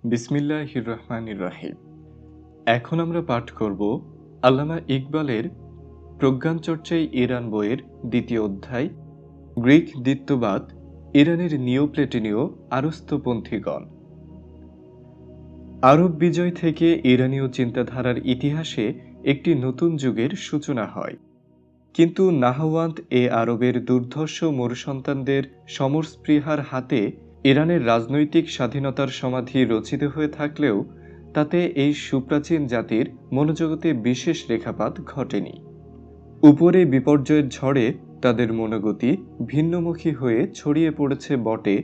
বিসমিল্লাহির রহমানির রহিম। এখন আমরা পাঠ করব আল্লামা ইকবালের প্রজ্ঞানচর্চায় ইরান বইয়ের দ্বিতীয় অধ্যায়, গ্রিক দ্বিত্ববাদ, ইরানের নিওপ্লেটোনীয় আরস্তপন্থীগণ। আরব বিজয় থেকে ইরানীয় চিন্তাধারার ইতিহাসে একটি নতুন যুগের সূচনা হয়। কিন্তু নাহওয়ান্দ আরবের দুর্ধর্ষ মরুসন্তানদের সমরস্পৃহার হাতে ইরানের রাজনৈতিক স্বাধীনতার সমাধি রচিত হয়ে থাকলেও তাতে এই সুপ্রাচীন জাতির মনোজগতে বিশেষ রেখাপাত ঘটেনি। উপরে বিপর্যয়ের ঝড়ে তাদের মনোগতি ভিন্নমুখী হয়ে ছড়িয়ে পড়েছে বটে,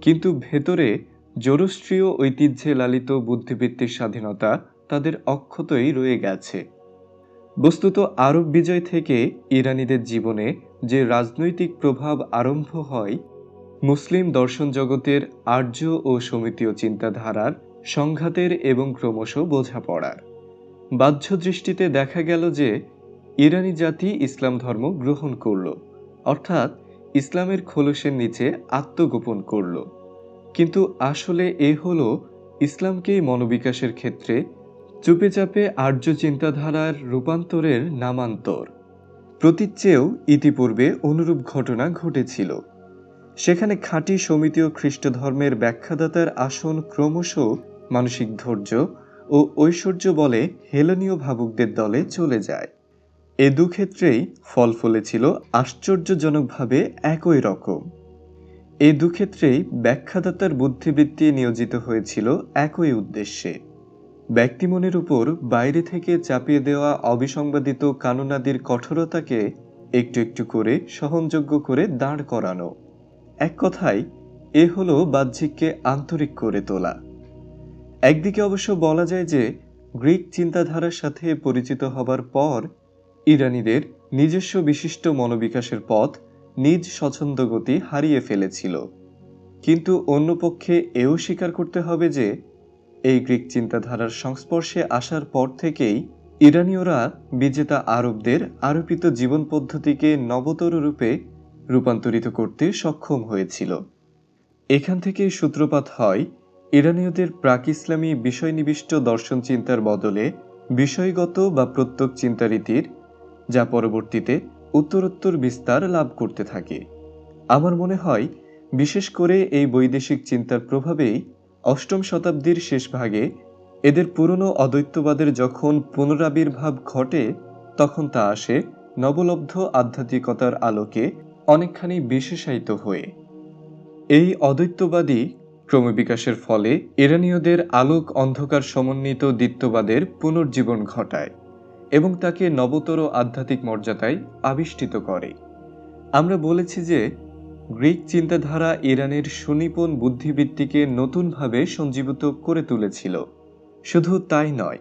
কিন্তু ভেতরে জোরস্ট্রীয় ঐতিহ্যে লালিত বুদ্ধিবৃত্তির স্বাধীনতা তাদের অক্ষতই রয়ে গেছে। বস্তুত আরব বিজয় থেকে ইরানীদের জীবনে যে রাজনৈতিক প্রভাব আরম্ভ হয়, মুসলিম দর্শন জগতের আর্য ও সমিতীয় চিন্তাধারার সংঘাতের এবং ক্রমশ বোঝাপড়ার। বাহ্য দৃষ্টিতে দেখা গেল যে ইরানি জাতি ইসলাম ধর্ম গ্রহণ করল, অর্থাৎ ইসলামের খোলসের নিচে আত্মগোপন করল। কিন্তু আসলে এ হল ইসলামকেই মনোবিকাশের ক্ষেত্রে চুপে চাপে আর্য চিন্তাধারার রূপান্তরের নামান্তর। প্রতীচ্যেও ইতিপূর্বে অনুরূপ ঘটনা ঘটেছিল। সেখানে খাঁটি সমিতীয় খ্রিস্ট ধর্মের ব্যাখ্যাদাতার আসন ক্রমশ মানসিক ধৈর্য ও ঐশ্বর্য বলে হেলনীয় ভাবুকদের দলে চলে যায়। এ দুক্ষেত্রেই ফল ফলেছিল আশ্চর্যজনকভাবে একই রকম। এই দুক্ষেত্রেই ব্যাখ্যাদাতার বুদ্ধিবৃত্তি নিয়োজিত হয়েছিল একই উদ্দেশ্যে, ব্যক্তিমনের উপর বাইরে থেকে চাপিয়ে দেওয়া অবিসংবাদিত কানুনাদির কঠোরতাকে একটু একটু করে সহনযোগ্য করে দাঁড় করানো। এক কথায় এ হলো বাহ্যিককে আন্তরিক করে তোলা। একদিকে অবশ্য বলা যায় যে গ্রিক চিন্তাধারার সাথে পরিচিত হবার পর ইরানীদের নিজস্ব বিশিষ্ট মনোবিকাশের পথ নিজ স্বচ্ছন্দ গতি হারিয়ে ফেলেছিল। কিন্তু অন্যপক্ষে এও স্বীকার করতে হবে যে এই গ্রিক চিন্তাধারার সংস্পর্শে আসার পর থেকেই ইরানীয়রা বিজেতা আরবদের আরোপিত জীবন পদ্ধতিকে নবতর রূপে রূপান্তরিত করতে সক্ষম হয়েছিল। এখান থেকে সূত্রপাত হয় ইরানীয়দের প্রাক ইসলামী বিষয়নিবিষ্ট দর্শন চিন্তার বদলে বিষয়গত বা প্রত্যক চিন্তারীতির, যা পরবর্তীতে উত্তরোত্তর বিস্তার লাভ করতে থাকে। আমার মনে হয় বিশেষ করে এই বৈদেশিক চিন্তার প্রভাবেই অষ্টম শতাব্দীর শেষ ভাগে এদের পুরনো অদ্বৈতবাদের যখন পুনরাবির্ভাব ঘটে, তখন তা আসে নবলব্ধ আধ্যাত্মিকতার আলোকে অনেকখানি বিশেষায়িত হয়ে। এই অদ্বৈতবাদী ক্রমবিকাশের ফলে ইরানীয়দের আলোক অন্ধকার সমন্বিত দ্বিত্ববাদের পুনর্জীবন ঘটায় এবং তাকে নবতর আধ্যাত্মিক মর্যাদায় আবিষ্টিত করে। আমরা বলেছি যে গ্রিক চিন্তাধারা ইরানের সুনিপুণ বুদ্ধিবৃত্তিকে নতুনভাবে সঞ্জীবিত করে তুলেছিল। শুধু তাই নয়,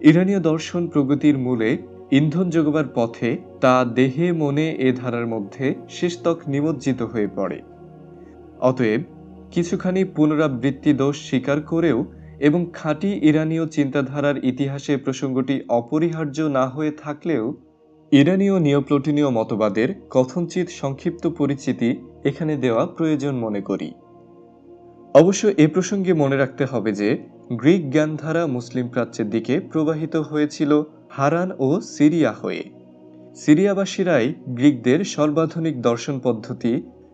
ইরানীয় দর্শন প্রগতির মূলে ইন্ধন যোগাবার পথে তা দেহে মনে এ ধারার মধ্যে শেষতক নিমজ্জিত হয়ে পড়ে। অতএব কিছুখানি পুনরাবৃত্তি দোষ স্বীকার করেও এবং খাঁটি ইরানীয় চিন্তাধারার ইতিহাসে প্রসঙ্গটি অপরিহার্য না হয়ে থাকলেও ইরানীয় নিওপ্লোটোনীয় মতবাদের কথঞ্চিত সংক্ষিপ্ত পরিচিতি এখানে দেওয়া প্রয়োজন মনে করি। অবশ্য এ প্রসঙ্গে মনে রাখতে হবে যে গ্রিক জ্ঞানধারা মুসলিম প্রাচ্যের দিকে প্রবাহিত হয়েছিল হারান ও সিরিয়া হয়ে। সিরিয়াবাসীরাই গ্রিকদের সর্বাধুনিক দর্শন পদ্ধতি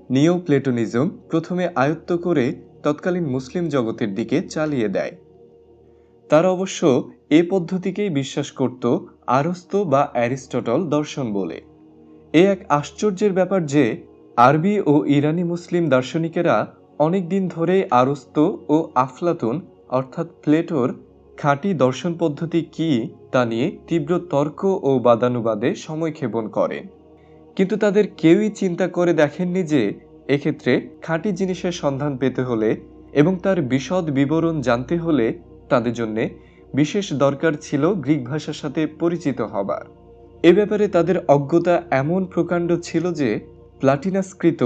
নিওপ্লেটোনিজম প্রথমে আয়ত্ত করে তৎকালীন মুসলিম জগতের দিকে চালিয়ে দেয়। তারা অবশ্য এ পদ্ধতিকেই বিশ্বাস করত আরস্তো বা অ্যারিস্টটল দর্শন বলে। এ এক আশ্চর্যের ব্যাপার যে আরবি ও ইরানি মুসলিম দার্শনিকেরা অনেকদিন ধরে আরস্তো ও আফলাতুন অর্থাৎ প্লেটোর খাঁটি দর্শন পদ্ধতি কি তা নিয়ে তীব্র তর্ক ও বাদানুবাদে সময়ক্ষেপণ করেন। কিন্তু তাদের কেউই চিন্তা করে দেখেননি যে এক্ষেত্রে খাঁটি জিনিসের সন্ধান পেতে হলে এবং তার বিশদ বিবরণ জানতে হলে তাদের জন্য বিশেষ দরকার ছিল গ্রিক ভাষার সাথে পরিচিত হবার। এ ব্যাপারে তাদের অজ্ঞতা এমন প্রকাণ্ড ছিল যে প্লাটিনাসকৃত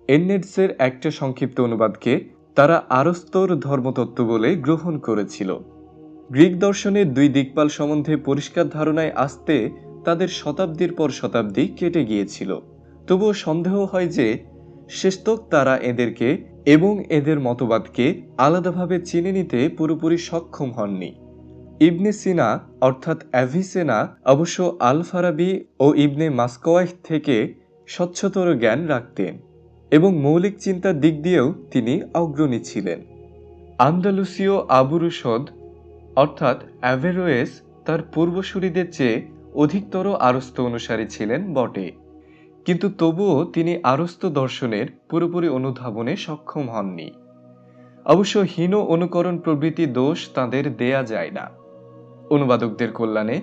এন্নেডসের একটা সংক্ষিপ্ত অনুবাদকে তারা আরস্তোর ধর্মতত্ত্ব বলে গ্রহণ করেছিল। গ্রিক দর্শনের দুই দিকপাল সম্বন্ধে পরিষ্কার ধারণায় আসতে তাদের শতাব্দীর পর শতাব্দী কেটে গিয়েছিল। তবুও সন্দেহ হয় যে শেষতক তারা এদেরকে এবং এদের মতবাদকে আলাদাভাবে চিনে নিতে পুরোপুরি সক্ষম হননি। ইবনে সিনা অর্থাৎ অ্যাভিসেনা অবশ্য আল ফারাবি ও ইবনে মাসকওয়াইহ থেকে স্বচ্ছতর জ্ঞান রাখতেন এবং মৌলিক চিন্তার দিক দিয়েও তিনি অগ্রণী ছিলেন। আন্দালুসীয় আবু রুশদ অর্থাৎ অ্যাভেরোয়েস তার পূর্বসূরিদের চেয়ে অধিকতর আরস্ত অনুসারী ছিলেন বটে, কিন্তু তবুও তিনি আরস্ত দর্শনের পুরোপুরি অনুধাবনে সক্ষম হননি। অবশ্য হীন অনুকরণ প্রভৃতি দোষ তাঁদের দেয়া যায় না। অনুবাদকদের কল্যাণে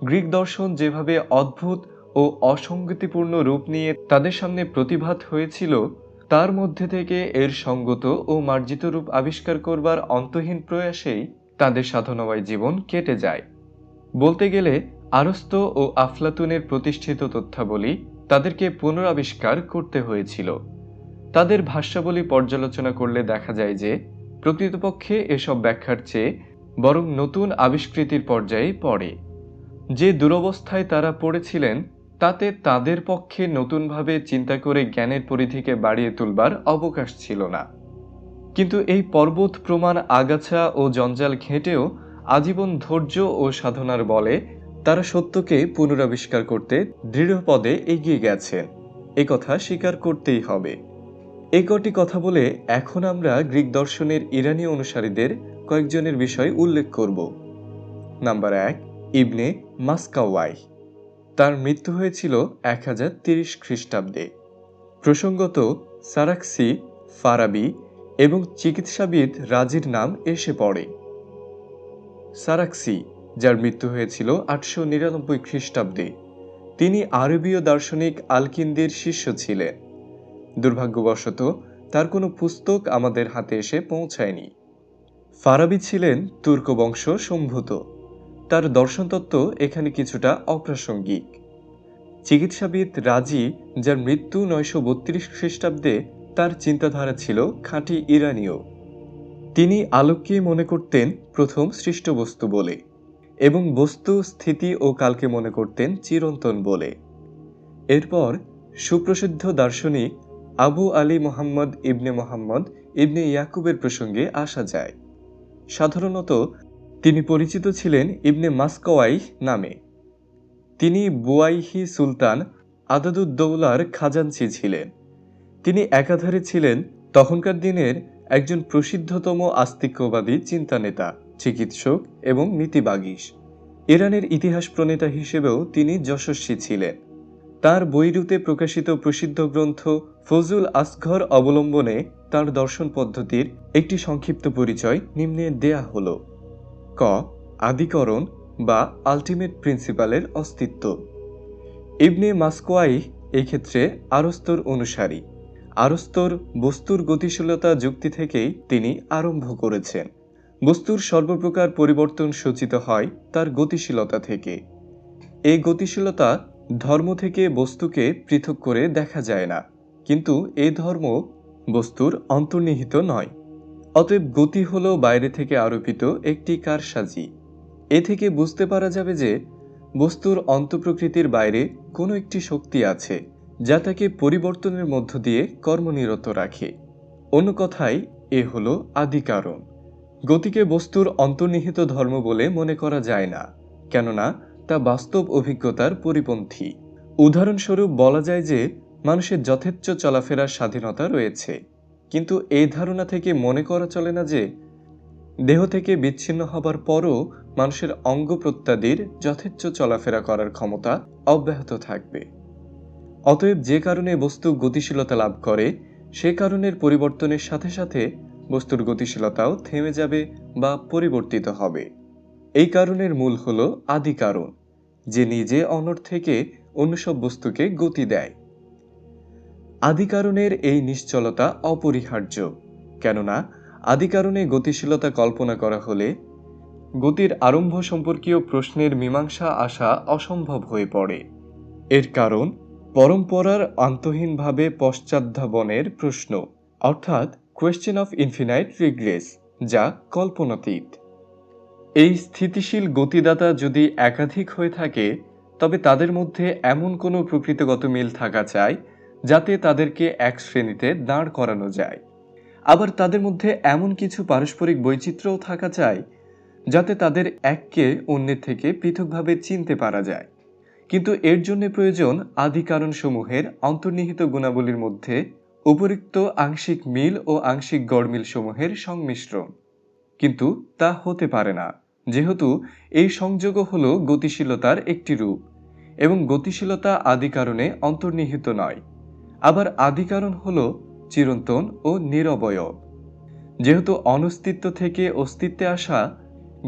গ্রিক দর্শন যেভাবে অদ্ভুত ও অসঙ্গতিপূর্ণ রূপ নিয়ে তাদের সামনে প্রতিভাত হয়েছিল, তার মধ্যে থেকে এর সঙ্গত ও মার্জিত রূপ আবিষ্কার করবার অন্তহীন প্রয়াসেই তাদের সাধনাময় জীবন কেটে যায়। বলতে গেলে আরস্তো ও আফলাতুনের প্রতিষ্ঠিত তথ্যাবলী তাদেরকে পুনরাবিষ্কার করতে হয়েছিল। তাদের ভাষ্যাবলী পর্যালোচনা করলে দেখা যায় যে প্রকৃতপক্ষে এসব ব্যাখ্যার চেয়ে বরং নতুন আবিষ্কৃতির পর্যায়ে পড়ে। যে দুরবস্থায় তারা পড়েছিলেন তাতে তাদের পক্ষে নতুনভাবে চিন্তা করে জ্ঞানের পরিধিকে বাড়িয়ে তুলবার অবকাশ ছিল না। কিন্তু এই পর্বত প্রমাণ আগাছা ও জঞ্জাল ঘেঁটেও আজীবন ধৈর্য ও সাধনার বলে তারা সত্যকে পুনরাবিষ্কার করতে দৃঢ়পদে এগিয়ে গেছেন, এ কথা স্বীকার করতেই হবে। এই কটি কথা বলে এখন আমরা গ্রিক দর্শনের ইরানি অনুসারীদের কয়েকজনের বিষয় উল্লেখ করব। নাম্বার 1, ইবনে মাসকওয়াইহ। তার মৃত্যু হয়েছিল 1030 খ্রিস্টাব্দে। প্রসঙ্গত সারাক্সি, ফারাবি এবং চিকিৎসাবিদ রাজির নাম এসে পড়ে। সারাক্সি, যার মৃত্যু হয়েছিল 899 খ্রিস্টাব্দে, তিনি আরবীয় দার্শনিক আলকিন্দির শিষ্য ছিলেন। দুর্ভাগ্যবশত তার কোনো পুস্তক আমাদের হাতে এসে পৌঁছায়নি। ফারাবি ছিলেন তুর্ক বংশ সম্ভূত। তার দর্শনতত্ত্ব এখানে কিছুটা অপ্রাসঙ্গিক। চিকিৎসাবিদ রাজি, যার মৃত্যু 932 খ্রিস্টাব্দে, তার চিন্তাধারা ছিল খাঁটি ইরানীয়। তিনি আলোককে মনে করতেন প্রথম সৃষ্ট বস্তু বলে এবং বস্তু, স্থিতি ও কালকে মনে করতেন চিরন্তন বলে। এরপর সুপ্রসিদ্ধ দার্শনিক আবু আলী মোহাম্মদ ইবনে মোহাম্মদ ইবনে ইয়াকুবের প্রসঙ্গে আসা যায়। সাধারণত তিনি পরিচিত ছিলেন ইবনে মাসকওয়াইহ নামে। তিনি বুয়াইহি সুলতান আদাদুদ্দৌলার খাজানচি ছিলেন। তিনি একাধারে ছিলেন তখনকার দিনের একজন প্রসিদ্ধতম আস্তিক্যবাদী চিন্তানেতা, চিকিৎসক এবং নীতিবাগীশ। ইরানের ইতিহাস প্রণেতা হিসেবেও তিনি যশস্বী ছিলেন। তার বৈরুতে প্রকাশিত প্রসিদ্ধ গ্রন্থ ফজুল আসঘর অবলম্বনে তার দর্শন পদ্ধতির একটি সংক্ষিপ্ত পরিচয় নিম্নে দেয়া হল। ক. আদিকরণ বা আলটিমেট প্রিন্সিপালের অস্তিত্ব। ইবনে মাসকওয়াইহ এই ক্ষেত্রে আরস্তোর অনুসারী। আরস্তোর বস্তুর গতিশীলতা যুক্তি থেকেই তিনি আরম্ভ করেছেন। বস্তুর সর্বপ্রকার পরিবর্তন সূচিত হয় তার গতিশীলতা থেকে। এই গতিশীলতা ধর্ম থেকে বস্তুকে পৃথক করে দেখা যায় না, কিন্তু এই ধর্ম বস্তুর অন্তর্নিহিত নয়। অতএব গতি হল বাইরে থেকে আরোপিত একটি কারসাজি। এ থেকে বুঝতে পারা যাবে যে বস্তুর অন্তঃপ্রকৃতির বাইরে কোনো একটি শক্তি আছে যা তাকে পরিবর্তনের মধ্য দিয়ে কর্মনিরত রাখে। অন্য কথায় এ হল আদি কারণ। গতিকে বস্তুর অন্তর্নিহিত ধর্ম বলে মনে করা যায় না, কেননা তা বাস্তব অভিজ্ঞতার পরিপন্থী। উদাহরণস্বরূপ বলা যায় যে মানুষের যথেচ্ছ চলাফেরার স্বাধীনতা রয়েছে, কিন্তু এই ধারণা থেকে মনে করা চলে না যে দেহ থেকে বিচ্ছিন্ন হবার পরও মানুষের অঙ্গ প্রত্যাদির যথেচ্ছ চলাফেরা করার ক্ষমতা অব্যাহত থাকবে। অতএব যে কারণে বস্তু গতিশীলতা লাভ করে, সে কারণের পরিবর্তনের সাথে সাথে বস্তুর গতিশীলতাও থেমে যাবে বা পরিবর্তিত হবে। এই কারণের মূল হল আদি কারণ, যে নিজে অনড় থেকে অন্য সব বস্তুকে গতি দেয়। আদি কারণের এই নিশ্চলতা অপরিহার্য, কেননা আদি কারণে গতিশীলতা কল্পনা করা হলে গতির আরম্ভ সম্পর্কীয় প্রশ্নের মীমাংসা আসা অসম্ভব হয়ে পড়ে। এর কারণ পরম্পরার আন্তহীনভাবে পশ্চাদ্ধাবনের প্রশ্ন, অর্থাৎ কোয়েশ্চেন অফ ইনফিনাইট রিগ্রেস, যা কল্পনাতীত। এই স্থিতিশীল গতিদাতা যদি একাধিক হয়ে থাকে, তবে তাদের মধ্যে এমন কোনো প্রকৃতিগত মিল থাকা চাই যাতে তাদেরকে এক শ্রেণীতে দাঁড় করানো যায়। আবার তাদের মধ্যে এমন কিছু পারস্পরিক বৈচিত্র্যও থাকা চাই যাতে তাদের এককে অন্যের থেকে পৃথকভাবে চিনতে পারা যায়। কিন্তু এর জন্য প্রয়োজন আদি কারণসমূহের অন্তর্নিহিত গুণাবলীর মধ্যে উপরিক্ত আংশিক মিল ও আংশিক গড়মিল সমূহের সংমিশ্রণ। কিন্তু তা হতে পারে না, যেহেতু এই সংযোগও হলো গতিশীলতার একটি রূপ এবং গতিশীলতা আদি কারণে অন্তর্নিহিত নয়। আবার আদি কারণ হলো চিরন্তন ও নিরবয়ব। যেহেতু অনস্তিত্ব থেকে অস্তিত্বে আসা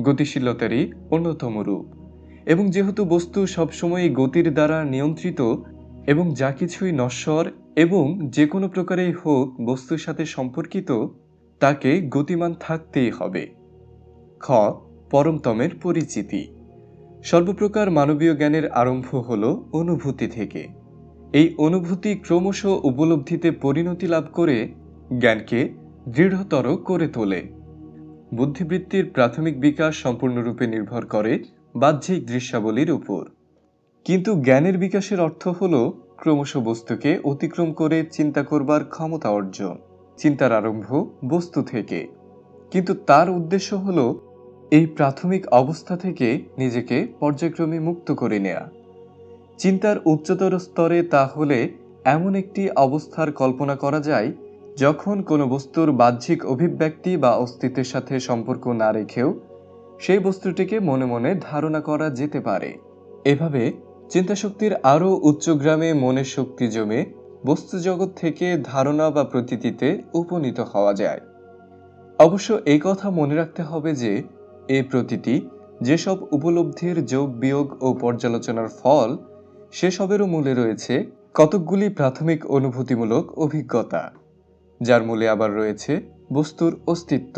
গতিশীলতারই অন্যতম রূপ এবং যেহেতু বস্তু সবসময়ই গতির দ্বারা নিয়ন্ত্রিত এবং যা কিছুই নশ্বর এবং যে কোনো প্রকারেই হোক বস্তুর সাথে সম্পর্কিত, তাকে গতিমান থাকতেই হবে। খ. পরমতমের পরিচিতি। সর্বপ্রকার মানবীয় জ্ঞানের আরম্ভ হল অনুভূতি থেকে। এই অনুভূতি ক্রমশ উপলব্ধিতে পরিণতি লাভ করে জ্ঞানকে দৃঢ়তর করে তোলে। বুদ্ধিবৃত্তির প্রাথমিক বিকাশ সম্পূর্ণরূপে নির্ভর করে বাহ্যিক দৃশ্যাবলীর উপর। কিন্তু জ্ঞানের বিকাশের অর্থ হল ক্রমশ বস্তুকে অতিক্রম করে চিন্তা করবার ক্ষমতা অর্জন। চিন্তার আরম্ভ বস্তু থেকে, কিন্তু তার উদ্দেশ্য হল এই প্রাথমিক অবস্থা থেকে নিজেকে পর্যায়ক্রমে মুক্ত করে নেয়া। চিন্তার উচ্চতর স্তরে তা হলে এমন একটি অবস্থার কল্পনা করা যায় যখন কোনো বস্তুর বাহ্যিক অভিব্যক্তি বা অস্তিত্বের সাথে সম্পর্ক না রেখেও সেই বস্তুটিকে মনে মনে ধারণা করা যেতে পারে। এভাবে চিন্তাশক্তির আরও উচ্চগ্রামে মনের শক্তি জমে বস্তু জগৎ থেকে ধারণা বা প্রতীতিতে উপনীত হওয়া যায়। অবশ্য এই কথা মনে রাখতে হবে যে এই প্রতীতি যেসব উপলব্ধির যোগ বিয়োগ ও পর্যালোচনার ফল, সেসবেরও মূলে রয়েছে কতকগুলি প্রাথমিক অনুভূতিমূলক অভিজ্ঞতা, যার মূলে আবার রয়েছে বস্তুর অস্তিত্ব।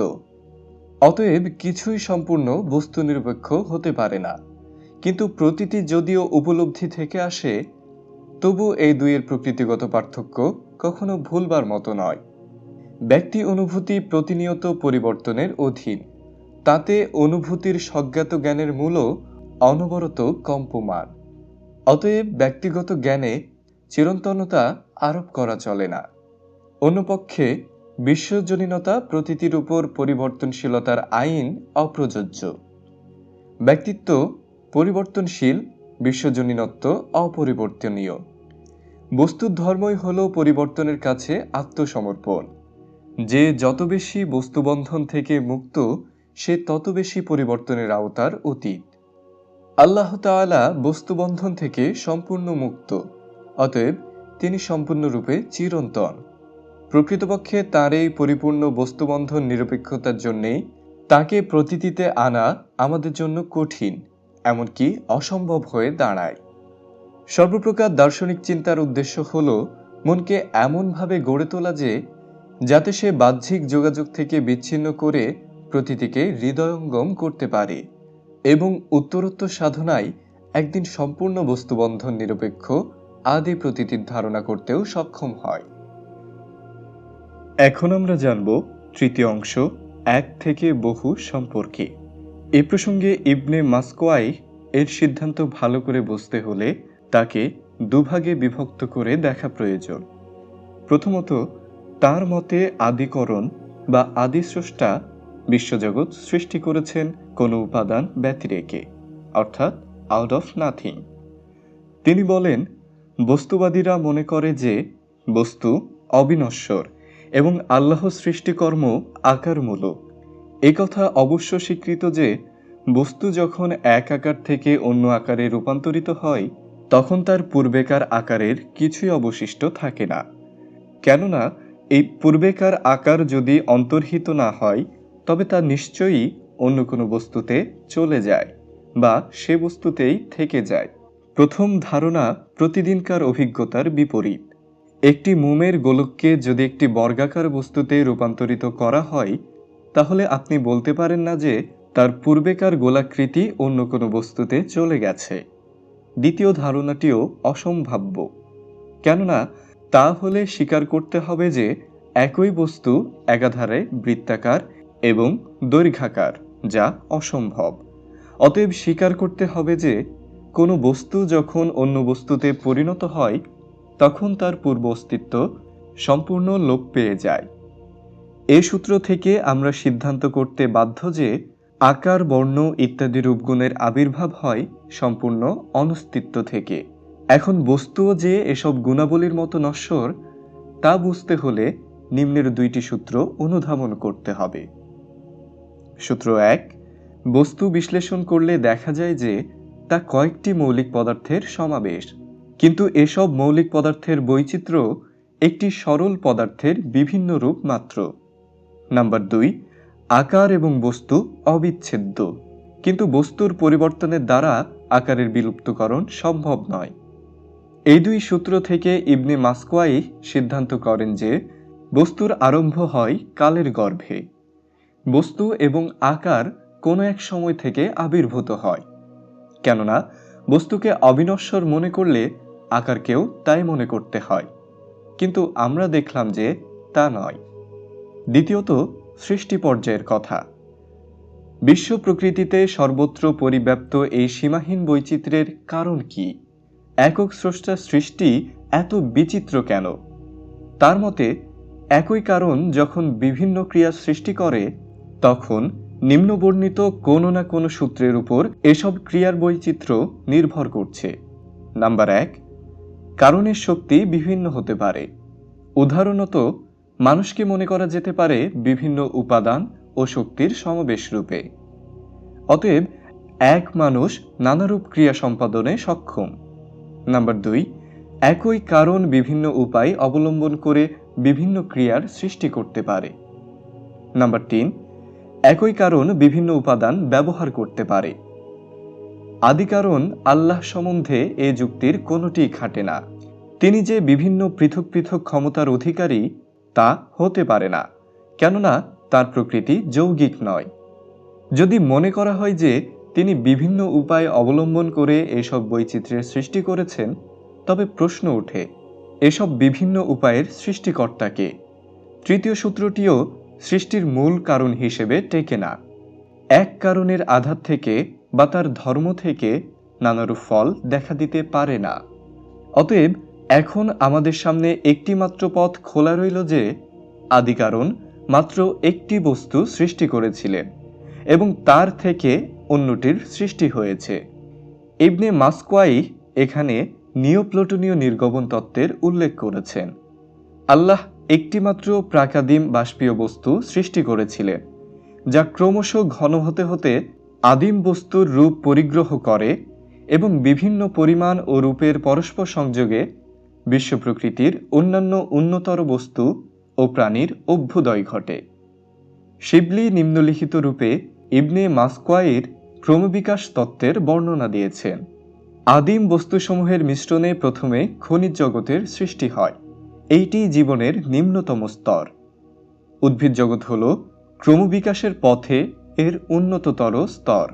অতএব কিছুই সম্পূর্ণ বস্তু নিরপেক্ষ হতে পারে না। কিন্তু প্রতীতি যদিও উপলব্ধি থেকে আসে, তবু এই দুইয়ের প্রকৃতিগত পার্থক্য কখনো ভুলবার মতো নয়। ব্যক্তি অনুভূতি প্রতিনিয়ত পরিবর্তনের অধীন, তাতে অনুভূতির স্বজ্ঞাত জ্ঞানের মূলও অনবরত কম্পমান। অতএব ব্যক্তিগত জ্ঞানে চিরন্তনতা আরোপ করা চলে না। অন্যপক্ষে বিশ্বজনীনতা প্রতীতির উপর পরিবর্তনশীলতার আইন অপ্রযোজ্য। ব্যক্তিত্ব পরিবর্তনশীল, বিশ্বজনীনত্ব অপরিবর্তনীয়। বস্তুর ধর্মই হল পরিবর্তনের কাছে আত্মসমর্পণ। যে যত বেশি বস্তুবন্ধন থেকে মুক্ত, সে তত বেশি পরিবর্তনের আওতার অতীত। আল্লাহ তাআলা বস্তুবন্ধন থেকে সম্পূর্ণ মুক্ত, অতএব তিনি সম্পূর্ণরূপে চিরন্তন। প্রকৃতপক্ষে তার এই পরিপূর্ণ বস্তুবন্ধন নিরপেক্ষতার জন্যেই তাকে প্রতীতিতে আনা আমাদের জন্য কঠিন, এমনকি অসম্ভব হয়ে দাঁড়ায়। সর্বপ্রকার দার্শনিক চিন্তার উদ্দেশ্য হল মনকে এমনভাবে গড়ে তোলা যে যাতে সে বাহ্যিক যোগাযোগ থেকে বিচ্ছিন্ন করে প্রতীতিকে হৃদয়ঙ্গম করতে পারে এবং উত্তরোত্তর সাধনায় একদিন সম্পূর্ণ বস্তুবন্ধন নিরপেক্ষ আদি প্রতীতির ধারণা করতেও সক্ষম হয়। এখন আমরা জানব তৃতীয় অংশ, এক থেকে বহু সম্পর্কে। এ প্রসঙ্গে ইবনে মাসকোয়াই এর সিদ্ধান্ত ভালো করে বুঝতে হলে তাকে দুভাগে বিভক্ত করে দেখা প্রয়োজন। প্রথমত, তার মতে আদিকরণ বা আদিস্রষ্টা বিশ্বজগৎ সৃষ্টি করেছেন কোনো উপাদান ব্যতিরেকে, অর্থাৎ আউট অফ নাথিং। তিনি বলেন, বস্তুবাদীরা মনে করে যে বস্তু অবিনশ্বর এবং আল্লাহ সৃষ্টিকর্ম আকারমূলক। এই কথা অবশ্য স্বীকৃত যে বস্তু যখন এক আকার থেকে অন্য আকারে রূপান্তরিত হয় তখন তার পূর্বেকার আকারের কিছুই অবশিষ্ট থাকে না। কেননা এই পূর্বেকার আকার যদি অন্তর্হিত না হয় তবে তা নিশ্চয়ই অন্য কোনো বস্তুতে চলে যায় বা সে বস্তুতেই থেকে যায়। প্রথম ধারণা প্রতিদিনকার অভিজ্ঞতার বিপরীত। একটি মোমের গোলককে যদি একটি বর্গাকার বস্তুতে রূপান্তরিত করা হয় তাহলে আপনি বলতে পারেন না যে তার পূর্বেকার গোলাকৃতি অন্য কোনো বস্তুতে চলে গেছে। দ্বিতীয় ধারণাটিও অসম্ভাব্য, কেননা তা হলে স্বীকার করতে হবে যে একই বস্তু একাধারে বৃত্তাকার এবং দৈর্ঘ্যাকার, যা অসম্ভব। অতএব স্বীকার করতে হবে যে কোনো বস্তু যখন অন্য বস্তুতে পরিণত হয় তখন তার পূর্ব অস্তিত্ব সম্পূর্ণ লোপ পেয়ে যায়। এই সূত্র থেকে আমরা সিদ্ধান্ত করতে বাধ্য যে আকার, বর্ণ ইত্যাদি রূপগুণের আবির্ভাব হয় সম্পূর্ণ অনস্তিত্ব থেকে। এখন বস্তুও যে এসব গুণাবলীর মতো নশ্বর তা বুঝতে হলে নিম্নের দুইটি সূত্র অনুধাবন করতে হবে। সূত্র 1, বস্তু বিশ্লেষণ করলে দেখা যায় যে তা কয়েকটি মৌলিক পদার্থের সমাবেশ, কিন্তু এসব মৌলিক পদার্থের বৈচিত্র্য একটি সরল পদার্থের বিভিন্ন রূপ মাত্র। নাম্বার 2, আকার এবং বস্তু অবিচ্ছেদ্য, কিন্তু বস্তুর পরিবর্তনের দ্বারা আকারের বিলুপ্তকরণ সম্ভব নয়। এই দুই সূত্র থেকে ইবনে মাসকুয়াই সিদ্ধান্ত করেন যে বস্তুর আরম্ভ হয় কালের গর্ভে। বস্তু এবং আকার কোনো এক সময় থেকে আবির্ভূত হয়, কেননা বস্তুকে অবিনশ্বর মনে করলে আকারকেও তাই মনে করতে হয়, কিন্তু আমরা দেখলাম যে তা নয়। দ্বিতীয়ত, সৃষ্টি পর্যায়ের কথা। বিশ্ব প্রকৃতিতে সর্বত্র পরিব্যাপ্ত এই সীমাহীন বৈচিত্র্যের কারণ কি? একক স্রষ্টার সৃষ্টি এত বিচিত্র কেন? তার মতে, একই কারণ যখন বিভিন্ন ক্রিয়া সৃষ্টি করে তখন নিম্নবর্ণিত কোনো না কোনো সূত্রের উপর এসব ক্রিয়ার বৈচিত্র্য নির্ভর করছে। নাম্বার 1, কারণের শক্তি বিভিন্ন হতে পারে। উদাহরণত, মানুষকে মনে করা যেতে পারে বিভিন্ন উপাদান ও শক্তির সমাবেশ রূপে। অতএব এক মানুষ নানারূপ ক্রিয়া সম্পাদনে সক্ষম। নাম্বার 2, একই কারণ বিভিন্ন উপায় অবলম্বন করে বিভিন্ন ক্রিয়ার সৃষ্টি করতে পারে। নাম্বার 3, একই কারণ বিভিন্ন উপাদান ব্যবহার করতে পারে। আদি কারণ আল্লাহ সম্বন্ধে এ যুক্তির কোনোটি খাটে না। তিনি যে বিভিন্ন পৃথক পৃথক ক্ষমতার অধিকারী তা হতে পারে না, কেননা তার প্রকৃতি যৌগিক নয়। যদি মনে করা হয় যে তিনি বিভিন্ন উপায় অবলম্বন করে এসব বৈচিত্র্যের সৃষ্টি করেছেন, তবে প্রশ্ন ওঠে, এসব বিভিন্ন উপায়ের সৃষ্টিকর্তা কে? তৃতীয় সূত্রটিও সৃষ্টির মূল কারণ হিসেবে টেকে না। এক কারণের আধার থেকে বা তার ধর্ম থেকে নানারূপ ফল দেখা দিতে পারে না। অতএব এখন আমাদের সামনে একটি মাত্র পথ খোলা রইল যে আদি কারণ মাত্র একটি বস্তু সৃষ্টি করেছিলেন এবং তার থেকে অন্যটির সৃষ্টি হয়েছে। ইবনে মাসকুয়াই এখানে নিওপ্লুটোনীয় নির্গমন তত্ত্বের উল্লেখ করেছেন। আল্লাহ একটিমাত্র প্রাকাদিম বাষ্পীয় বস্তু সৃষ্টি করেছিলেন, যা ক্রমশ ঘন হতে হতে আদিম বস্তুর রূপ পরিগ্রহ করে এবং বিভিন্ন পরিমাণ ও রূপের পরস্পর সংযোগে বিশ্ব প্রকৃতির অন্যান্য উন্নতর বস্তু ও প্রাণীর অভ্যুদয় ঘটে। শিবলি নিম্নলিখিত রূপে ইবনে মাসকুয়াইর ক্রমবিকাশ তত্ত্বের বর্ণনা দিয়েছেন। আদিম বস্তুসমূহের মিশ্রণে প্রথমে খনিজ জগতের সৃষ্টি হয়। এইটি জীবনের নিম্নতম স্তর। উদ্ভিদ জগৎ হল ক্রমবিকাশের পথে এর উন্নততর স্তর।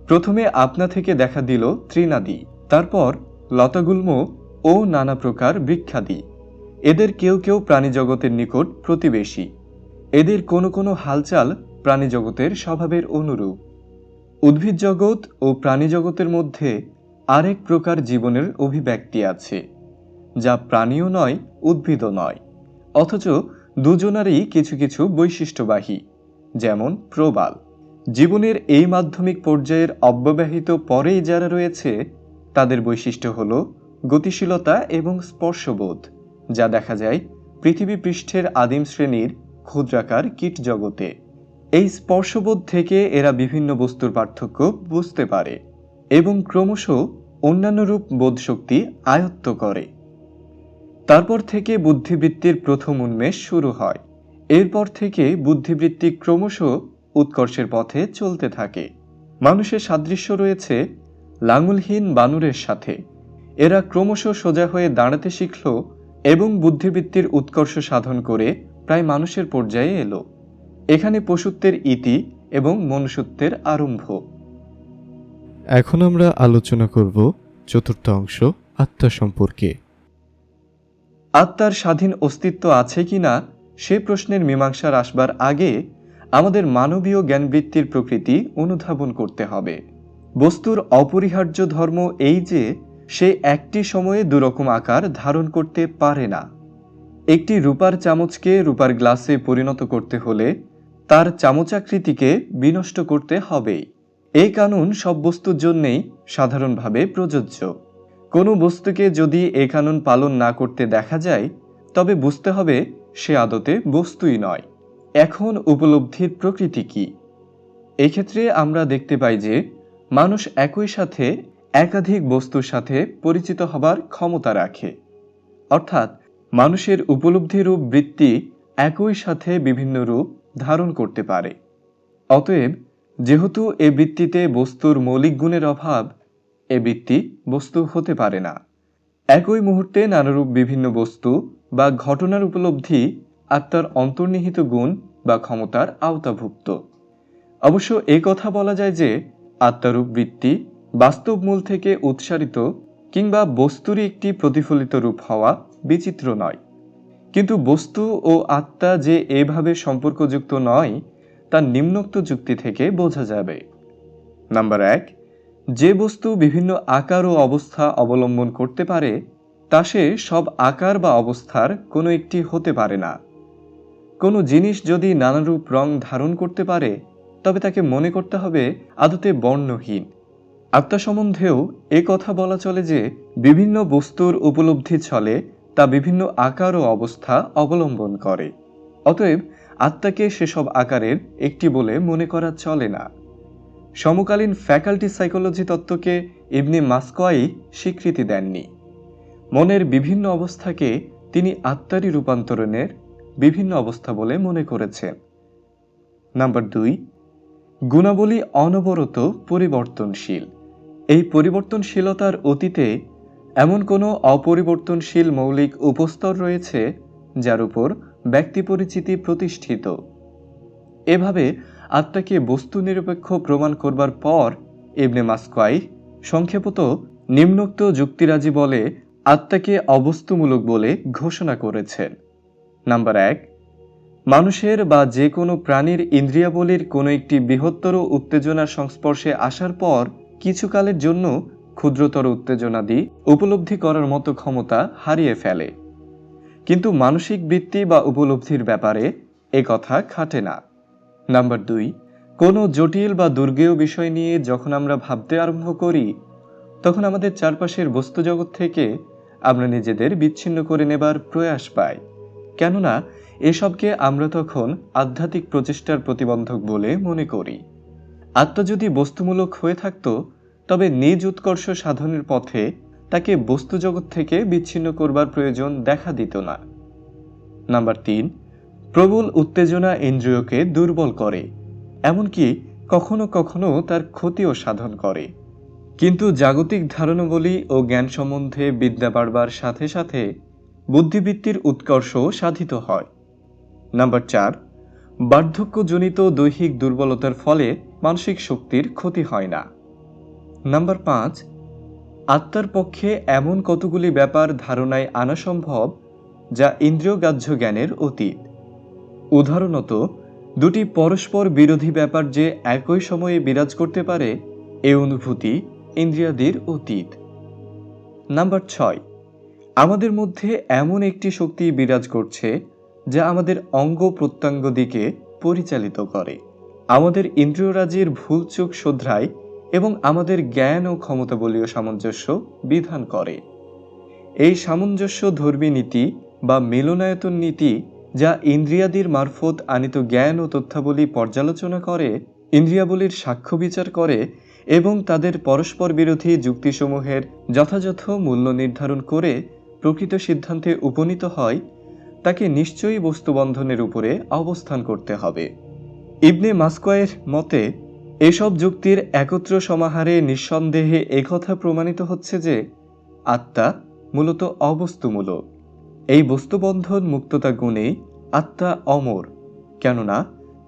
প্রথমে আপনা থেকে দেখা দিল তৃণাদি, তারপর লতাগুল্ম ও নানা প্রকার বৃক্ষাদি। এদের কেউ কেউ প্রাণীজগতের নিকট প্রতিবেশী। এদের কোনো কোনো হালচাল প্রাণীজগতের স্বভাবের অনুরূপ। উদ্ভিদ জগৎ ও প্রাণীজগতের মধ্যে আরেক প্রকার জীবনের অভিব্যক্তি আছে, যা প্রাণীও নয় উদ্ভিদও নয়, অথচ দুজনারই কিছু কিছু বৈশিষ্ট্যবাহী, যেমন প্রবাল। জীবনের এই মাধ্যমিক পর্যায়ের অব্যবহিত পরেই যারা রয়েছে তাদের বৈশিষ্ট্য হল গতিশীলতা এবং স্পর্শবোধ, যা দেখা যায় পৃথিবী পৃষ্ঠের আদিম শ্রেণীর ক্ষুদ্রাকার কীট জগতে। এই স্পর্শবোধ থেকে এরা বিভিন্ন বস্তুর পার্থক্য বুঝতে পারে এবং ক্রমশ অন্যান্য রূপ বোধশক্তি আয়ত্ত করে। তারপর থেকে বুদ্ধিবৃত্তির প্রথম উন্মেষ শুরু হয়। এরপর থেকে বুদ্ধিবৃত্তি ক্রমশ উৎকর্ষের পথে চলতে থাকে। মানুষের সাদৃশ্য রয়েছে লাঙলহীন বানরের সাথে। এরা ক্রমশ সোজা হয়ে দাঁড়াতে শিখল এবং বুদ্ধিবৃত্তির উৎকর্ষ সাধন করে প্রায় মানুষের পর্যায়ে এলো। এখানে পশুত্বের ইতি এবং মনুষ্যত্বের আরম্ভ। এখন আমরা আলোচনা করব চতুর্থ অংশ, আত্মা সম্পর্কে। আত্মার স্বাধীন অস্তিত্ব আছে কিনা সে প্রশ্নের মীমাংসার আসবার আগে আমাদের মানবীয় জ্ঞানবৃত্তির প্রকৃতি অনুধাবন করতে হবে। বস্তুর অপরিহার্য ধর্ম এই যে সে একটি সময়ে দুরকম আকার ধারণ করতে পারে না। একটি রূপার চামচকে রূপার গ্লাসে পরিণত করতে হলে তার চামচাকৃতিকে বিনষ্ট করতে হবেই। এই কানুন সব বস্তুর জন্যেই সাধারণভাবে প্রযোজ্য। কোনো বস্তুকে যদি এই কানুন পালন না করতে দেখা যায়, তবে বুঝতে হবে সে আদতে বস্তুই নয়। এখন উপলব্ধির প্রকৃতি কি? এক্ষেত্রে আমরা দেখতে পাই যে মানুষ একই সাথে একাধিক বস্তুর সাথে পরিচিত হবার ক্ষমতা রাখে। অর্থাৎ মানুষের উপলব্ধিরূপ বৃত্তি একই সাথে বিভিন্ন রূপ ধারণ করতে পারে। অতএব যেহেতু এ বৃত্তিতে বস্তুর মৌলিক গুণের অভাব, এ বৃত্তি বস্তু হতে পারে না। একই মুহূর্তে নানারূপ বিভিন্ন বস্তু বা ঘটনার উপলব্ধি আত্মার অন্তর্নিহিত গুণ বা ক্ষমতার আওতাভুক্ত। অবশ্য এ কথা বলা যায় যে আত্মারূপ বৃত্তি বাস্তব মূল থেকে উৎসারিত কিংবা বস্তুরই একটি প্রতিফলিত রূপ হওয়া বিচিত্র নয়। কিন্তু বস্তু ও আত্মা যে এভাবে সম্পর্কযুক্ত নয়, তা নিম্নোক্ত যুক্তি থেকে বোঝা যাবে। নাম্বার 1, যে বস্তু বিভিন্ন আকার ও অবস্থা অবলম্বন করতে পারে, তা সে সব আকার বা অবস্থার কোনো একটি হতে পারে না। কোনো জিনিস যদি নানারূপ রং ধারণ করতে পারে, তবে তাকে মনে করতে হবে আদতে বর্ণহীন। আত্মা সম্বন্ধেও এ কথা বলা চলে যে বিভিন্ন বস্তুর উপলব্ধি ছলে তা বিভিন্ন আকার ও অবস্থা অবলম্বন করে। অতএব আত্মাকে সেসব আকারের একটি বলে মনে করা চলে না। সমকালীন ফ্যাকাল্টি সাইকোলজি তত্ত্বকে ইবনে মাসকোয়াই স্বীকৃতি দেননি। মনের বিভিন্ন অবস্থাকে তিনি আত্মারই রূপান্তরণের বিভিন্ন অবস্থা বলে মনে করেছেন। নাম্বার 2, গুণাবলী অনবরত পরিবর্তনশীল। এই পরিবর্তনশীলতার অতীতে এমন কোনো অপরিবর্তনশীল মৌলিক উপস্তর রয়েছে যার উপর ব্যক্তি পরিচিতি প্রতিষ্ঠিত। এভাবে আত্মাকে বস্তু নিরপেক্ষ প্রমাণ করবার পর ইবনে মাসকোয়াই সংক্ষেপত নিম্নোক্ত যুক্তিরাজি বলে আত্মাকে অবস্তুমূলক বলে ঘোষণা করেছেন। নাম্বার 1, মানুষের বা যে কোনো প্রাণীর ইন্দ্রিয়াবলীর কোনো একটি বৃহত্তর উত্তেজনার সংস্পর্শে আসার পর কিছুকালের জন্য ক্ষুদ্রতর উত্তেজনাদি উপলব্ধি করার মতো ক্ষমতা হারিয়ে ফেলে। কিন্তু মানসিক বৃত্তি বা উপলব্ধির ব্যাপারে এ কথা খাটে না। নাম্বার 2, কোনো জটিল বা দুর্গেয় বিষয় নিয়ে যখন আমরা ভাবতে আরম্ভ করি, তখন আমাদের চারপাশের বস্তুজগৎ থেকে আমরা নিজেদের বিচ্ছিন্ন করে নেবার প্রয়াস পাই। কেননা এসবকে আমরা তখন আধ্যাত্মিক প্রচেষ্টার প্রতিবন্ধক বলে মনে করি। আত্মা যদি বস্তুমূলক হয়ে থাকত, তবে নিজ উৎকর্ষ সাধনের পথে তাকে বস্তুজগৎ থেকে বিচ্ছিন্ন করবার প্রয়োজন দেখা দিত না। নাম্বার 3, প্রবল উত্তেজনা ইন্দ্রিয়কে দুর্বল করে, এমনকি কখনো কখনো তার ক্ষতিও সাধন করে। কিন্তু জাগতিক ধারণাবলী ও জ্ঞান সম্বন্ধে বিদ্যা বাড়বার সাথে সাথে বুদ্ধিবৃত্তির উৎকর্ষ সাধিত হয়। নাম্বার 4, বার্ধক্যজনিত দৈহিক দুর্বলতার ফলে মানসিক শক্তির ক্ষতি হয় না। নাম্বার 5, আত্মার পক্ষে এমন কতগুলি ব্যাপার ধারণায় আনা সম্ভব যা ইন্দ্রিয়গ্রাহ্য জ্ঞানের অতীত। উদাহরণত, দুটি পরস্পর বিরোধী ব্যাপার যে একই সময়ে বিরাজ করতে পারে, এ অনুভূতি ইন্দ্রিয়াদির অতীত। নাম্বার 6, আমাদের মধ্যে এমন একটি শক্তি বিরাজ করছে যা আমাদের অঙ্গ প্রত্যঙ্গ দিকে পরিচালিত করে, আমাদের ইন্দ্রিয়রাজির ভুলচুক শোধরায় এবং আমাদের জ্ঞান ও ক্ষমতাবলীয় সামঞ্জস্য বিধান করে। এই সামঞ্জস্য ধর্মী নীতি বা মিলনায়তন নীতি, যা ইন্দ্রিয়াদির মারফত আনিত জ্ঞান ও তথ্যাবলী পর্যালোচনা করে, ইন্দ্রিয়াবলীর সাক্ষ্য বিচার করে এবং তাদের পরস্পর বিরোধী যুক্তিসমূহের যথাযথ মূল্য নির্ধারণ করে প্রকৃত সিদ্ধান্তে উপনীত হয়, তাকে নিশ্চয়ই বস্তুবন্ধনের উপরে অবস্থান করতে হবে। ইবনে মাসকোয়ের মতে এসব যুক্তির একত্র সমাহারে নিঃসন্দেহে একথা প্রমাণিত হচ্ছে যে আত্মা মূলত অবস্তুমূলক। এই বস্তুবন্ধন মুক্ততা গুণেই আত্মা অমর, কেননা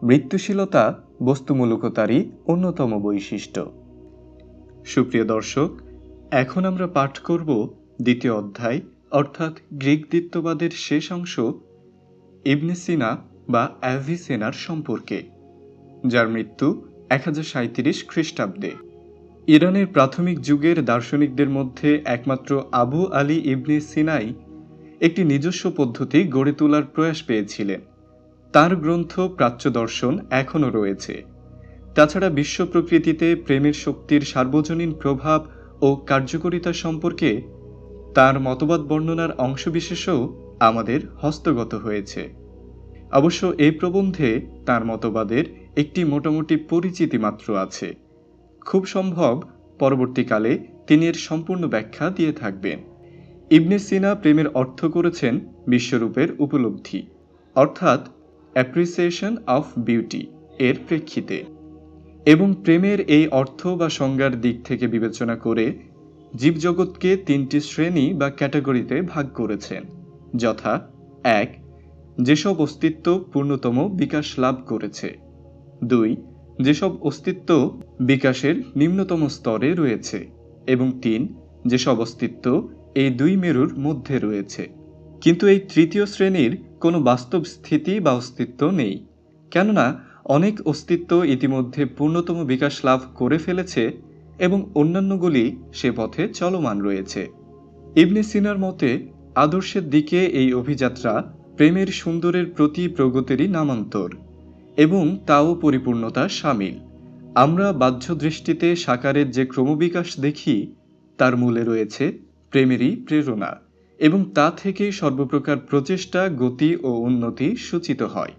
মৃত্যুশীলতা বস্তুমূলকতারই অন্যতম বৈশিষ্ট্য। সুপ্রিয় দর্শক, এখন আমরা পাঠ করব দ্বিতীয় অধ্যায়, অর্থাৎ গ্রিক দ্বৈতবাদের শেষ অংশ, ইবনে সিনা বা অ্যাভিসেনার সম্পর্কে, যার মৃত্যু 1037 খ্রিস্টাব্দে। ইরানের প্রাথমিক যুগের দার্শনিকদের মধ্যে একমাত্র আবু আলী ইবনে সিনাই একটি নিজস্ব পদ্ধতি গড়ে তোলার প্রয়াস পেয়েছিলেন। তার গ্রন্থ প্রাচ্য দর্শন এখনও রয়েছে। তাছাড়া বিশ্ব প্রকৃতিতে প্রেমের শক্তির সার্বজনীন প্রভাব ও কার্যকারিতা সম্পর্কে তার মতবাদ বর্ণনার অংশবিশেষও আমাদের হস্তগত হয়েছে। অবশ্য এই প্রবন্ধে তার মতবাদের একটি মোটামুটি পরিচিতি মাত্র আছে। খুব সম্ভব পরবর্তীকালে তিনি এর সম্পূর্ণ ব্যাখ্যা দিয়ে থাকবেন। ইবনে সিনা প্রেমের অর্থ করেছেন বিশ্বরূপের উপলব্ধি, অর্থাৎ অ্যাপ্রিসিয়েশন অফ বিউটি এর প্রেক্ষিতে, এবং প্রেমের এই অর্থ বা সংজ্ঞার দিক থেকে বিবেচনা করে জীবজগৎকে 3টি শ্রেণী বা ক্যাটাগরিতে ভাগ করেছেন, যথা 1. যেসব অস্তিত্ব পূর্ণতম বিকাশ লাভ করেছে, 2. যেসব অস্তিত্ব বিকাশের নিম্নতম স্তরে রয়েছে, এবং 3. যেসব অস্তিত্ব এই দুই মেরুর মধ্যে রয়েছে। কিন্তু এই তৃতীয় শ্রেণীর কোনো বাস্তব স্থিতি বা অস্তিত্ব নেই, কেননা অনেক অস্তিত্ব ইতিমধ্যে পূর্ণতম বিকাশ লাভ করে ফেলেছে এবং অন্যান্যগুলি সে পথে চলমান রয়েছে। ইবনে সিনার মতে আদর্শের দিকে এই অভিযাত্রা প্রেমের সুন্দরের প্রতি প্রগতিরই নামান্তর, এবং তাও পরিপূর্ণতা সামিল। আমরা বাহ্য দৃষ্টিতে সাকারের যে ক্রমবিকাশ দেখি তার মূলে রয়েছে প্রেমেরই প্রেরণা, এবং তা থেকেই সর্বপ্রকার প্রচেষ্টা, গতি ও উন্নতি সূচিত হয়।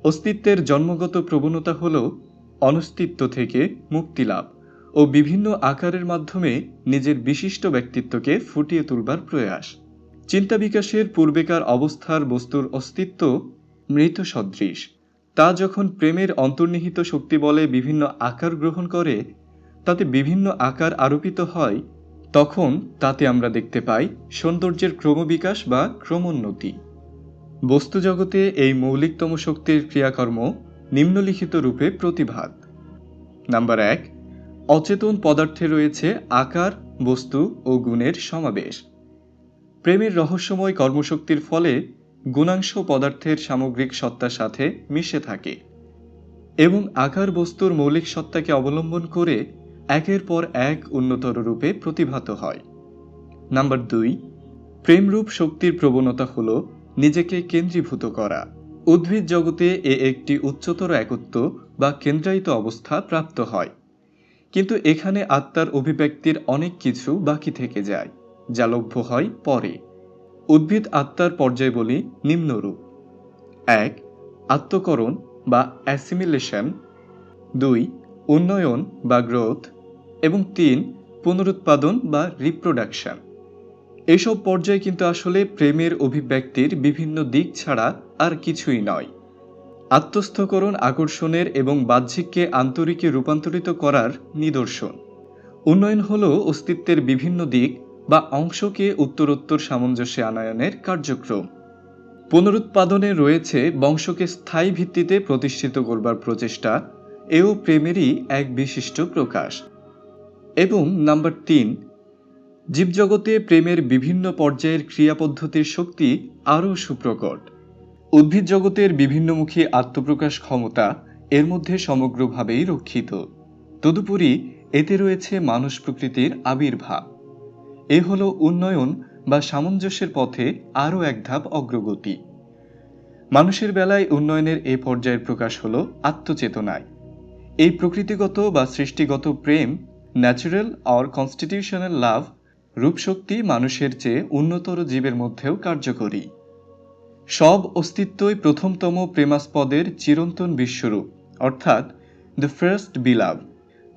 অস্তিত্বের জন্মগত প্রবণতা হল অনস্তিত্ব থেকে মুক্তিলাভ ও বিভিন্ন আকারের মাধ্যমে নিজের বিশিষ্ট ব্যক্তিত্বকে ফুটিয়ে তুলবার প্রয়াস। চিন্তা বিকাশের পূর্বেকার অবস্থার বস্তুর অস্তিত্ব মৃত সদৃশ, তা যখন প্রেমের অন্তর্নিহিত শক্তি বলে বিভিন্ন আকার গ্রহণ করে, তাতে বিভিন্ন আকার আরোপিত হয়, তখন তাতে আমরা দেখতে পাই সৌন্দর্যের ক্রমবিকাশ বা ক্রমোন্নতি। বস্তুজগতে এই মৌলিকতম শক্তির ক্রিয়াকর্ম নিম্নলিখিত রূপে প্রতিভাত। নাম্বার 1. অচেতন পদার্থে রয়েছে আকার, বস্তু ও গুণের সমাবেশ। প্রেমের রহস্যময় কর্মশক্তির ফলে গুণাংশ পদার্থের সামগ্রিক সত্তার সাথে মিশে থাকে এবং আকার বস্তুর মৌলিক সত্তাকে অবলম্বন করে একের পর এক উন্নতর রূপে প্রতিভাত হয়। নাম্বার 2. প্রেমরূপ শক্তির প্রবণতা হল নিজেকে কেন্দ্রীভূত করা। উদ্ভিদ জগতে একটি উচ্চতর একত্ব বা কেন্দ্রায়িত অবস্থা প্রাপ্ত হয়, কিন্তু এখানে আত্মার অভিব্যক্তির অনেক কিছু বাকি থেকে যায়, যা লভ্য হয় পরে। উদ্ভিদ আত্মার পর্যায় বলি নিম্নরূপ: 1. আত্মকরণ বা অ্যাসিমিলেশন, 2. উন্নয়ন বা গ্রোথ, এবং 3. পুনরুৎপাদন বা রিপ্রোডাকশন। এসব পর্যায় কিন্তু আসলে প্রেমের অভিব্যক্তির বিভিন্ন দিক ছাড়া আর কিছুই নয়। আত্মস্থকরণ আকর্ষণের এবং বাহ্যিককে আন্তরিকে রূপান্তরিত করার নিদর্শন। উন্নয়ন হল অস্তিত্বের বিভিন্ন দিক বা অংশকে উত্তরোত্তর সামঞ্জস্যে আনয়নের কার্যক্রম। পুনরুৎপাদনে রয়েছে বংশকে স্থায়ী ভিত্তিতে প্রতিষ্ঠিত করবার প্রচেষ্টা, এও প্রেমেরই এক বিশিষ্ট প্রকাশ। এবং নাম্বার 3, জীবজগতে প্রেমের বিভিন্ন পর্যায়ের ক্রিয়াপদ্ধতির শক্তি আরও সুপ্রকট। উদ্ভিদ জগতের বিভিন্নমুখী আত্মপ্রকাশ ক্ষমতা এর মধ্যে সমগ্রভাবেই রক্ষিত। তদুপরি এতে রয়েছে মানুষ প্রকৃতির আবির্ভাব। এ হলো উন্নয়ন বা সামঞ্জস্যের পথে আরও এক ধাপ অগ্রগতি। মানুষের বেলায় উন্নয়নের এ পর্যায়ের প্রকাশ হলো আত্মচেতনায়। এই প্রকৃতিগত বা সৃষ্টিগত প্রেম, ন্যাচারাল অর কনস্টিটিউশনাল লাভ রূপশক্তি মানুষের চেয়ে উন্নতর জীবের মধ্যেও কার্যকরী। সব অস্তিত্বই প্রথমতম প্রেমাস্পদের চিরন্তন বিশ্বরূপ, অর্থাৎ the first বিলাভ,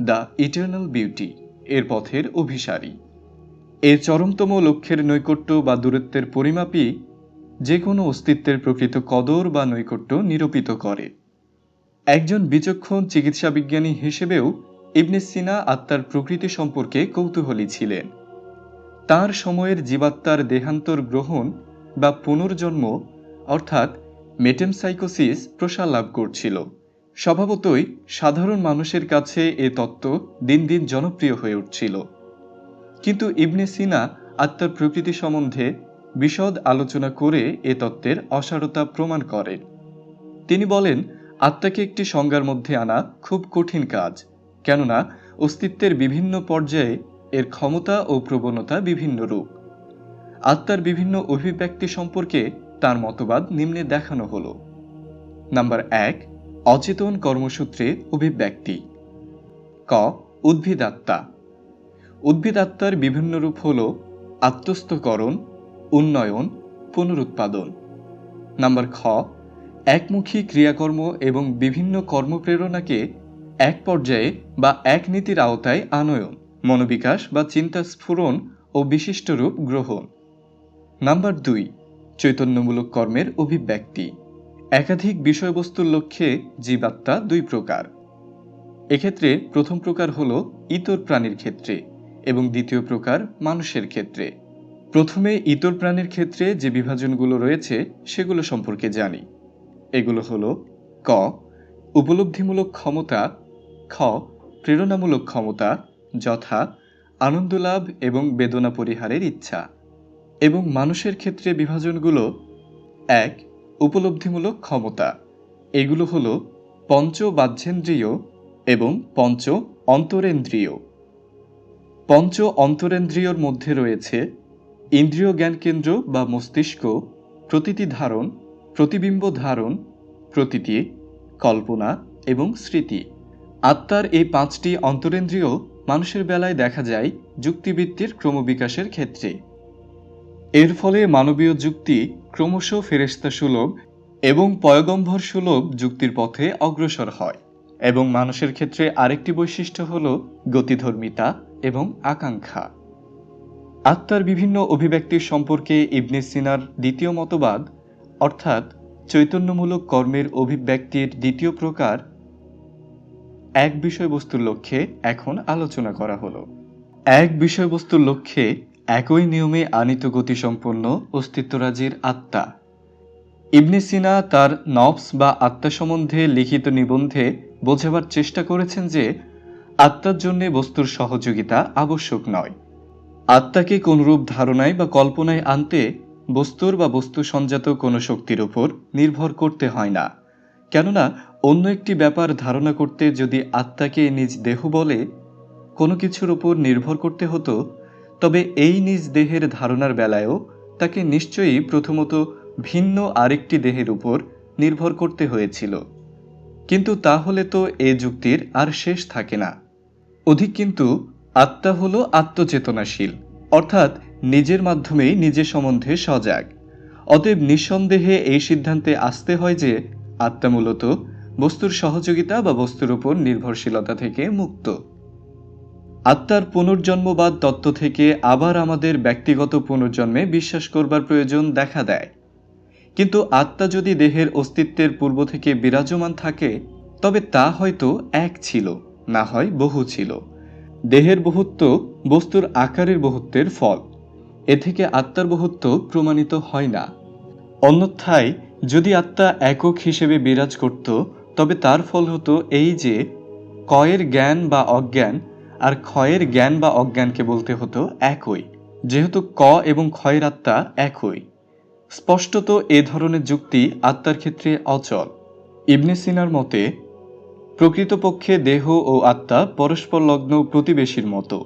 the eternal beauty এর পথের অভিসারী। এর চরমতম লক্ষ্যের নৈকট্য বা দূরত্বের পরিমাপই যে কোনো অস্তিত্বের প্রকৃত কদর বা নৈকট্য নিরূপিত করে। একজন বিচক্ষণ চিকিৎসাবিজ্ঞানী হিসেবেও ইবনে সিনা আত্মার প্রকৃতি সম্পর্কে কৌতূহলী ছিলেন। তার সময়ের জীবাত্মার দেহান্তর গ্রহণ বা পুনর্জন্ম অর্থাৎ মেটেমসাইকোসিস প্রসার লাভ করছিল। স্বভাবতই সাধারণ মানুষের কাছে এ তত্ত্ব দিন দিন জনপ্রিয় হয়ে উঠছিল। কিন্তু ইবনে সিনা আত্মার প্রকৃতি সম্বন্ধে বিশদ আলোচনা করে এ তত্ত্বের অসারতা প্রমাণ করেন। তিনি বলেন, আত্মাকে একটি সংজ্ঞার মধ্যে আনা খুব কঠিন কাজ, কেননা অস্তিত্বের বিভিন্ন পর্যায়ে এর ক্ষমতা ও প্রবণতা বিভিন্ন রূপ। আত্মার বিভিন্ন অভিব্যক্তি সম্পর্কে তার মতবাদ নিম্নে দেখানো হলো। নাম্বার 1, অচেতন কর্মসূত্রে অভিব্যক্তি। ক, উদ্ভিদ আত্মা। উদ্ভিদ আত্মার বিভিন্ন রূপ হল আত্মস্থকরণ, উন্নয়ন, পুনরুৎপাদন। নাম্বার খ, একমুখী ক্রিয়াকর্ম এবং বিভিন্ন কর্মপ্রেরণাকে এক পর্যায়ে বা এক নীতির আওতায় আনয়ন, মনোবিকাশ বা চিন্তা স্ফুরণ ও বিশিষ্ট রূপ গ্রহণ। নাম্বার 2, চৈতন্যমূলক কর্মের অভিব্যক্তি। একাধিক বিষয়বস্তুর লক্ষ্যে জীবাত্মা 2 প্রকার। এক্ষেত্রে প্রথম প্রকার হল ইতর প্রাণীর ক্ষেত্রে এবং দ্বিতীয় প্রকার মানুষের ক্ষেত্রে। প্রথমে ইতর প্রাণীর ক্ষেত্রে যে বিভাজনগুলো রয়েছে সেগুলো সম্পর্কে জানি। এগুলো হলো ক, উপলব্ধিমূলক ক্ষমতা, খ, প্রেরণামূলক ক্ষমতা যথা আনন্দলাভ এবং বেদনা পরিহারের ইচ্ছা। এবং মানুষের ক্ষেত্রে বিভাজনগুলো 1, উপলব্ধিমূলক ক্ষমতা। এগুলো হলো পঞ্চ বাহ্যেন্দ্রিয় এবং পঞ্চ অন্তরেন্দ্রিয়। পঞ্চ অন্তরেন্দ্রিয়র মধ্যে রয়েছে ইন্দ্রিয় জ্ঞান কেন্দ্র বা মস্তিষ্ক, প্রতীতি ধারণ, প্রতিবিম্ব ধারণ, প্রতীতি, কল্পনা এবং স্মৃতি। আত্মার এই 5টি অন্তরেন্দ্রিয় মানুষের বেলায় দেখা যায় যুক্তিবৃত্তির ক্রমবিকাশের ক্ষেত্রে। এর ফলে মানবীয় যুক্তি ক্রমশ ফেরেশতা সুলভ এবং পয়গম্বর সুলভ যুক্তির পথে অগ্রসর হয়। এবং মানুষের ক্ষেত্রে আরেকটি বৈশিষ্ট্য হল গতিধর্মিতা এবং আকাঙ্ক্ষা। আত্মার বিভিন্ন অভিব্যক্তির সম্পর্কে ইবনে সিনার দ্বিতীয় মতবাদ অর্থাৎ চৈতন্যমূলক কর্মের অভিব্যক্তির দ্বিতীয় প্রকার এক বিষয়বস্তুর লক্ষ্যে এখন আলোচনা করা হলো। এক বিষয়বস্তুর লক্ষ্যে একই নিয়মে আনিত গতিসম্পন্ন অস্তিত্বরাজির আত্মা। ইবনে সিনা তার নফস বা আত্মা সম্বন্ধে লিখিত নিবন্ধে বোঝাবার চেষ্টা করেছেন যে আত্মার জন্য বস্তুর সহযোগিতা আবশ্যক নয়। আত্মাকে কোনরূপ ধারণায় বা কল্পনায় আনতে বস্তুর বা বস্তু সঞ্জাত কোনো শক্তির উপর নির্ভর করতে হয় না। কেননা অন্য একটি ব্যাপার ধারণা করতে যদি আত্মাকে নিজ দেহ বলে কোনো কিছুর উপর নির্ভর করতে হতো, তবে এই নিজ দেহের ধারণার বেলায়ও তাকে নিশ্চয়ই প্রথমত ভিন্ন আরেকটি দেহের উপর নির্ভর করতে হয়েছিল। কিন্তু তাহলে তো এ যুক্তির আর শেষ থাকে না। অধিক কিন্তু আত্মা হলো আত্মচেতনাশীল, অর্থাৎ নিজের মাধ্যমেই নিজের সম্বন্ধে সজাগ। অতএব নিঃসন্দেহে এই সিদ্ধান্তে আসতে হয় যে আত্মা মূলত বস্তুর সহযোগিতা বা বস্তুর উপর নির্ভরশীলতা থেকে মুক্ত। আত্মার পুনর্জন্মবাদ তত্ত্ব থেকে আবার আমাদের ব্যক্তিগত পুনর্জন্মে বিশ্বাস করবার প্রয়োজন দেখা দেয়। কিন্তু আত্মা যদি দেহের অস্তিত্বের পূর্ব থেকে বিরাজমান থাকে তবে তা হয়তো এক ছিল, না হয় বহু ছিল। দেহের বহুত্ব বস্তুর আকারের বহুত্বের ফল। এ থেকে আত্মার বহুত্ব প্রমাণিত হয় না। অন্যথায় যদি আত্মা একক হিসেবে বিরাজ করত তবে তার ফল হতো এই যে কয়ের জ্ঞান বা অজ্ঞান আর ক্ষয়ের জ্ঞান বা অজ্ঞানকে বলতে হতো একই, যেহেতু ক এবং ক্ষয়ের আত্মা একই। স্পষ্টত এ ধরনের যুক্তি আত্মার ক্ষেত্রে অচল। ইবনে সিনার মতে প্রকৃতপক্ষে দেহ ও আত্মা পরস্পর লগ্ন প্রতিবেশীর মতো,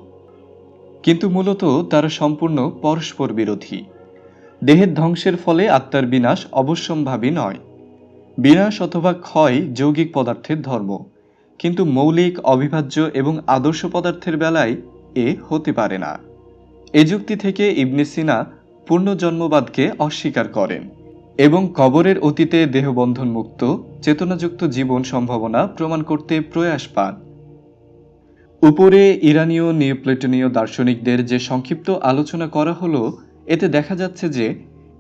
কিন্তু মূলত তারা সম্পূর্ণ পরস্পর বিরোধী। দেহের ধ্বংসের ফলে আত্মার বিনাশ অবশ্যম্ভাবী নয়। বিনাশ অথবা ক্ষয় যৌগিক পদার্থের ধর্ম, কিন্তু মৌলিক, অবিভাজ্য এবং আদর্শ পদার্থের বেলায় এ হতে পারে না। এ যুক্তি থেকে ইবনে সিনা পুনর্জন্মবাদকে অস্বীকার করেন এবং কবরের অতীতে দেহবন্ধন মুক্ত চেতনাযুক্ত জীবন সম্ভাবনা প্রমাণ করতে প্রয়াস পান। উপরে ইরানীয় নিওপ্লেটনীয় দার্শনিকদের যে সংক্ষিপ্ত আলোচনা করা হলো, এতে দেখা যাচ্ছে যে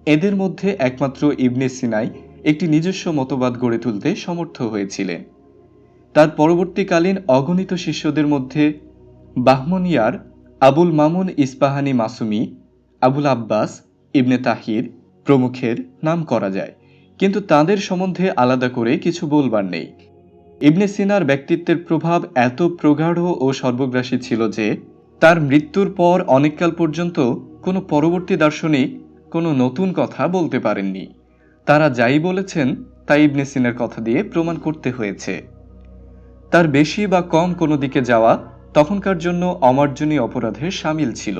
এদের মধ্যে একমাত্র ইবনে সিনাই একটি নিজস্ব মতবাদ গড়ে তুলতে সমর্থ হয়েছিলেন। তার পরবর্তীকালীন অগণিত শিষ্যদের মধ্যে বাহমনিয়ার, আবুল মামুন ইস্পাহানি মাসুমি, আবুল আব্বাস, ইবনে তাহির প্রমুখের নাম করা যায়, কিন্তু তাদের সম্বন্ধে আলাদা করে কিছু বলবার নেই। ইবনে সিনার ব্যক্তিত্বের প্রভাব এত প্রগাঢ় ও সর্বগ্রাসী ছিল যে তার মৃত্যুর পর অনেককাল পর্যন্ত কোনো পরবর্তী দার্শনিক কোনো নতুন কথা বলতে পারেননি। তারা যাই বলেছেন তা ইবনে সিনার কথা দিয়ে প্রমাণ করতে হয়েছে। তার বেশি বা কম কোনো দিকে যাওয়া তখনকার জন্য অমার্জনীয় অপরাধের শামিল ছিল।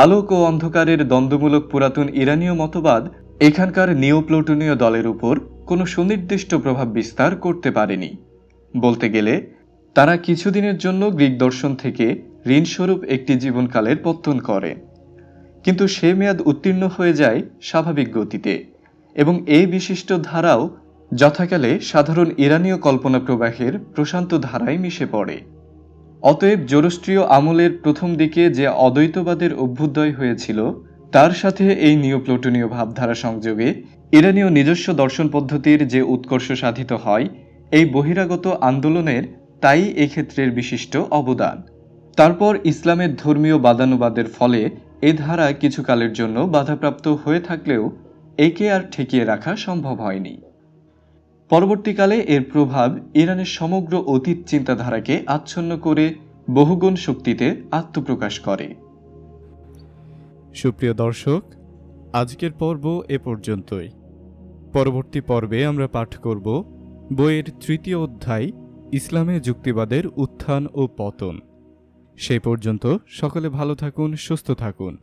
আলোক ও অন্ধকারের দ্বন্দ্বমূলক পুরাতন ইরানীয় মতবাদ এখানকার নিওপ্লুটোনীয় দলের উপর কোনো সুনির্দিষ্ট প্রভাব বিস্তার করতে পারেনি। বলতে গেলে তারা কিছুদিনের জন্য গ্রিক দর্শন থেকে ঋণস্বরূপ একটি জীবনকালের পত্তন করে, কিন্তু সে মেয়াদ উত্তীর্ণ হয়ে যায় স্বাভাবিক গতিতে এবং এই বিশিষ্ট ধারাও যথাকালে সাধারণ ইরানীয় কল্পনা প্রবাহের প্রশান্ত ধারায় মিশে পড়ে। অতএব জোরস্ট্রীয় আমলের প্রথম দিকে যে অদ্বৈতবাদের অভ্যুদয় হয়েছিল, তার সাথে এই নিওপ্লুটোনীয় ভাবধারা সংযোগে ইরানীয় নিজস্ব দর্শন পদ্ধতির যে উৎকর্ষ সাধিত হয়, এই বহিরাগত আন্দোলনের তাই এক্ষেত্রের বিশিষ্ট অবদান। তারপর ইসলামের ধর্মীয় বাদানুবাদের ফলে এ ধারা কিছুকালের জন্য বাধাপ্রাপ্ত হয়ে থাকলেও একে আর ঠেকিয়ে রাখা সম্ভব হয়নি। পরবর্তীকালে এর প্রভাব ইরানের সমগ্র অতীত চিন্তাধারাকে আচ্ছন্ন করে বহুগুণ শক্তিতে আত্মপ্রকাশ করে। সুপ্রিয় দর্শক, আজকের পর্ব এ পর্যন্তই। পরবর্তী পর্বে আমরা পাঠ করব বইয়ের ৩য় অধ্যায়, ইসলামে যুক্তিবাদের উত্থান ও পতন। সেই পর্যন্ত সকলে ভালো থাকুন, সুস্থ থাকুন।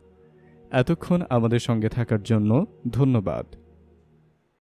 এতক্ষণ আমাদের সঙ্গে থাকার জন্য ধন্যবাদ।